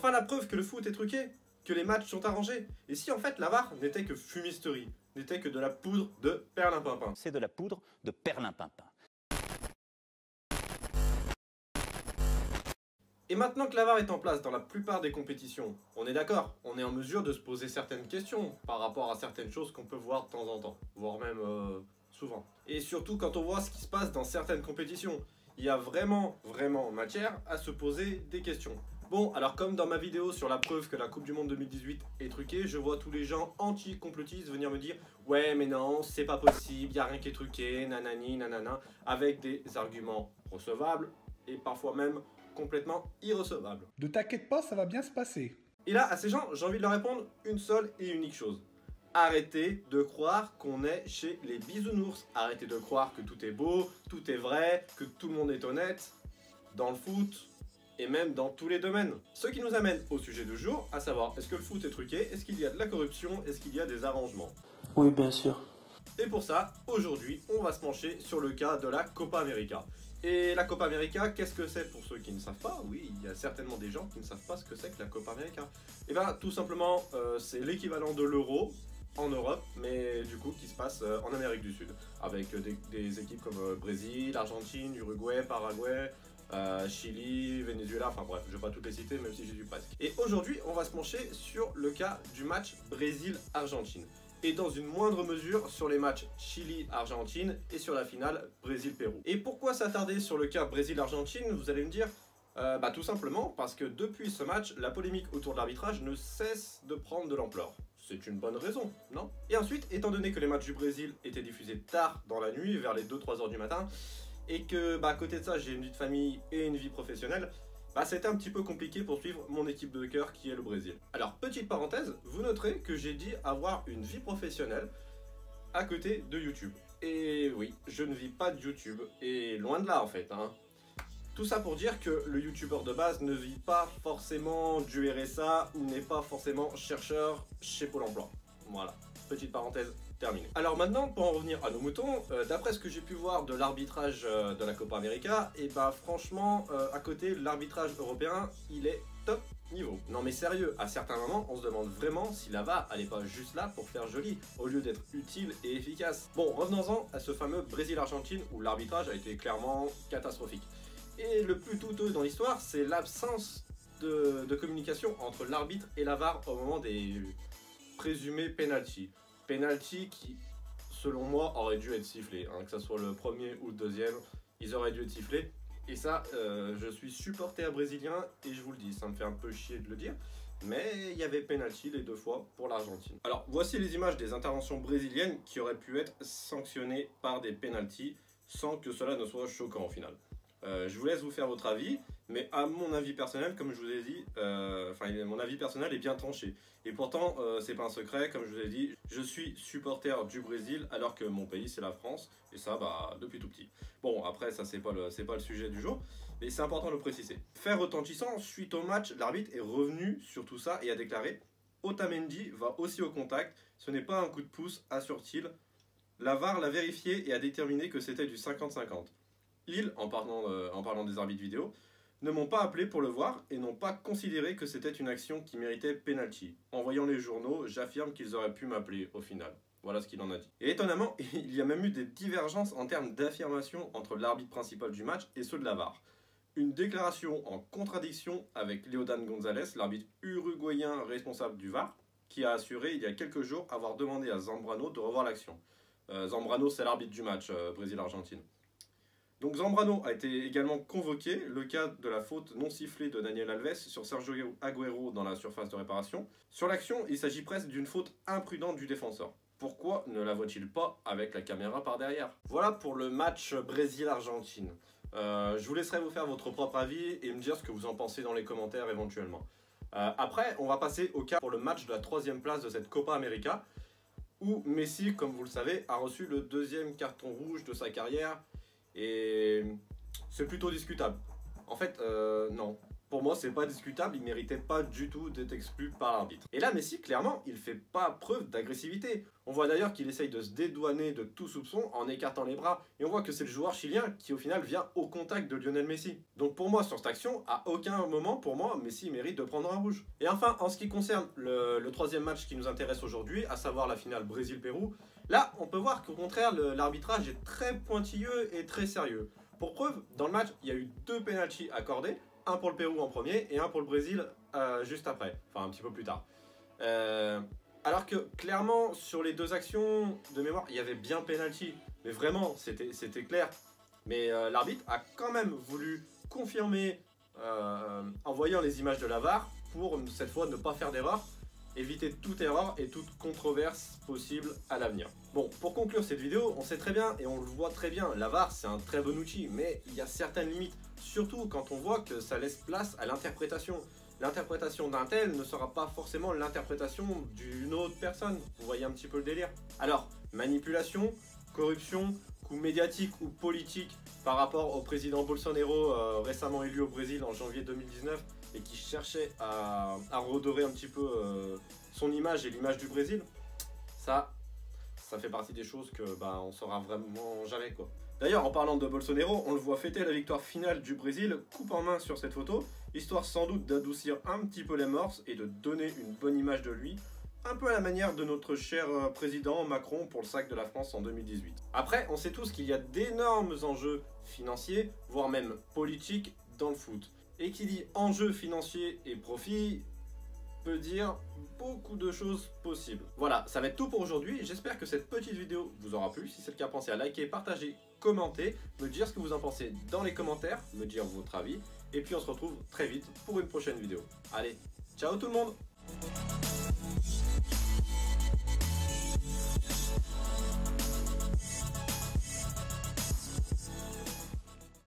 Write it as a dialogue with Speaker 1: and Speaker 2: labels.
Speaker 1: Enfin la preuve que le foot est truqué, que les matchs sont arrangés. Et si en fait la VAR n'était que fumisterie, n'était que de la poudre de perlimpinpin.
Speaker 2: C'est de la poudre de perlimpinpin.
Speaker 1: Et maintenant que la VAR est en place dans la plupart des compétitions, on est d'accord, on est en mesure de se poser certaines questions par rapport à certaines choses qu'on peut voir de temps en temps, voire même souvent. Et surtout quand on voit ce qui se passe dans certaines compétitions, il y a vraiment matière à se poser des questions. Bon, alors comme dans ma vidéo sur la preuve que la Coupe du Monde 2018 est truquée, je vois tous les gens anti-complotistes venir me dire « Ouais mais non, c'est pas possible, y a rien qui est truqué, nanani, nanana », avec des arguments recevables et parfois même complètement irrecevables.
Speaker 3: Ne t'inquiète pas, ça va bien se passer.
Speaker 1: Et là, à ces gens, j'ai envie de leur répondre une seule et unique chose. Arrêtez de croire qu'on est chez les bisounours. Arrêtez de croire que tout est beau, tout est vrai, que tout le monde est honnête. Dans le foot, et même dans tous les domaines. Ce qui nous amène au sujet du jour, à savoir, est-ce que le foot est truqué? Est-ce qu'il y a de la corruption? Est-ce qu'il y a des arrangements?
Speaker 4: Oui, bien sûr.
Speaker 1: Et pour ça, aujourd'hui, on va se pencher sur le cas de la Copa América. Et la Copa América, qu'est-ce que c'est pour ceux qui ne savent pas? Oui, il y a certainement des gens qui ne savent pas ce que c'est que la Copa América. Et bien, tout simplement, c'est l'équivalent de l'Euro en Europe, mais du coup qui se passe en Amérique du Sud, avec des équipes comme Brésil, Argentine, Uruguay, Paraguay, Chili, Venezuela, enfin bref, je vais pas toutes les citer, même si j'y suis presque. Et aujourd'hui, on va se pencher sur le cas du match Brésil-Argentine. Et dans une moindre mesure sur les matchs Chili-Argentine et sur la finale Brésil-Pérou. Et pourquoi s'attarder sur le cas Brésil-Argentine, vous allez me dire? Tout simplement parce que depuis ce match, la polémique autour de l'arbitrage ne cesse de prendre de l'ampleur. C'est une bonne raison, non? Et ensuite, étant donné que les matchs du Brésil étaient diffusés tard dans la nuit, vers les 2-3 heures du matin, et que à côté de ça, j'ai une vie de famille et une vie professionnelle, c'était un petit peu compliqué pour suivre mon équipe de cœur qui est le Brésil. Alors, petite parenthèse, vous noterez que j'ai dit avoir une vie professionnelle à côté de YouTube. Et oui, je ne vis pas de YouTube, et loin de là en fait, hein. Tout ça pour dire que le youtubeur de base ne vit pas forcément du RSA ou n'est pas forcément chercheur chez Pôle emploi. Voilà, petite parenthèse terminée. Alors maintenant, pour en revenir à nos moutons, d'après ce que j'ai pu voir de l'arbitrage de la Copa América, et franchement, à côté, l'arbitrage européen, il est top niveau. Non mais sérieux, à certains moments, on se demande vraiment si la VAR, elle est pas juste là pour faire joli, au lieu d'être utile et efficace. Bon, revenons-en à ce fameux Brésil-Argentine où l'arbitrage a été clairement catastrophique. Et le plus douteux dans l'histoire, c'est l'absence de communication entre l'arbitre et la VAR au moment des présumés penalty. Penalty qui, selon moi, aurait dû être sifflé, hein, que ce soit le premier ou le deuxième, ils auraient dû être sifflés. Et ça, je suis supporter brésilien et je vous le dis, ça me fait un peu chier de le dire, mais il y avait penalty les deux fois pour l'Argentine. Alors, voici les images des interventions brésiliennes qui auraient pu être sanctionnées par des penalties sans que cela ne soit choquant au final. Je vous laisse vous faire votre avis, mais à mon avis personnel, comme je vous ai dit, mon avis personnel est bien tranché. Et pourtant, c'est pas un secret, comme je vous ai dit, je suis supporter du Brésil alors que mon pays c'est la France, et ça depuis tout petit. Bon, après ça c'est pas le sujet du jour, mais c'est important de le préciser. Fait retentissant, suite au match, l'arbitre est revenu sur tout ça et a déclaré « Otamendi va aussi au contact, ce n'est pas un coup de pouce, assure-t-il. La VAR l'a vérifié et a déterminé que c'était du 50-50. » Ils, en parlant des arbitres vidéo, ne m'ont pas appelé pour le voir et n'ont pas considéré que c'était une action qui méritait penalty. En voyant les journaux, j'affirme qu'ils auraient pu m'appeler au final. Voilà ce qu'il en a dit. Et étonnamment, il y a même eu des divergences en termes d'affirmation entre l'arbitre principal du match et ceux de la VAR. Une déclaration en contradiction avec Leodan González, l'arbitre uruguayen responsable du VAR, qui a assuré il y a quelques jours avoir demandé à Zambrano de revoir l'action. Zambrano, c'est l'arbitre du match Brésil-Argentine. Donc Zambrano a été également convoqué, le cas de la faute non sifflée de Daniel Alves sur Sergio Agüero dans la surface de réparation. Sur l'action, il s'agit presque d'une faute imprudente du défenseur. Pourquoi ne la voit-il pas avec la caméra par derrière? Voilà pour le match Brésil-Argentine. Je vous laisserai vous faire votre propre avis et me dire ce que vous en pensez dans les commentaires éventuellement. Après, on va passer au cas pour le match de la 3e place de cette Copa América, où Messi, comme vous le savez, a reçu le 2e carton rouge de sa carrière. Et c'est plutôt discutable. En fait, non. Pour moi, c'est pas discutable, il méritait pas du tout d'être exclu par l'arbitre. Et là, Messi, clairement, il fait pas preuve d'agressivité. On voit d'ailleurs qu'il essaye de se dédouaner de tout soupçon en écartant les bras. Et on voit que c'est le joueur chilien qui, au final, vient au contact de Lionel Messi. Donc pour moi, sur cette action, à aucun moment, pour moi, Messi mérite de prendre un rouge. Et enfin, en ce qui concerne le troisième match qui nous intéresse aujourd'hui, à savoir la finale Brésil-Pérou, là, on peut voir qu'au contraire, l'arbitrage est très pointilleux et très sérieux. Pour preuve, dans le match, il y a eu 2 pénaltys accordés. Un pour le Pérou en premier et un pour le Brésil juste après, enfin un petit peu plus tard. Alors que clairement sur les 2 actions de mémoire, il y avait bien penalty, mais vraiment c'était clair. Mais l'arbitre a quand même voulu confirmer en voyant les images de la VAR pour cette fois ne pas faire d'erreur, éviter toute erreur et toute controverse possible à l'avenir. Bon, pour conclure cette vidéo, on sait très bien et on le voit très bien, la VAR c'est un très bon outil, mais il y a certaines limites. Surtout quand on voit que ça laisse place à l'interprétation. L'interprétation d'un tel ne sera pas forcément l'interprétation d'une autre personne. Vous voyez un petit peu le délire. Alors, manipulation, corruption, coup médiatique ou politique par rapport au président Bolsonaro récemment élu au Brésil en janvier 2019 et qui cherchait à redorer un petit peu son image et l'image du Brésil, ça fait partie des choses que on saura vraiment jamais quoi. D'ailleurs, en parlant de Bolsonaro, on le voit fêter la victoire finale du Brésil, coupe en main sur cette photo, histoire sans doute d'adoucir un petit peu les morses et de donner une bonne image de lui, un peu à la manière de notre cher président Macron pour le sac de la France en 2018. Après, on sait tous qu'il y a d'énormes enjeux financiers, voire même politiques, dans le foot. Et qui dit enjeux financiers et profit peut dire beaucoup de choses possibles. Voilà, ça va être tout pour aujourd'hui. J'espère que cette petite vidéo vous aura plu. Si c'est le cas, pensez à liker, partager, commenter, me dire ce que vous en pensez dans les commentaires, me dire votre avis. Et puis on se retrouve très vite pour une prochaine vidéo. Allez, ciao tout le monde!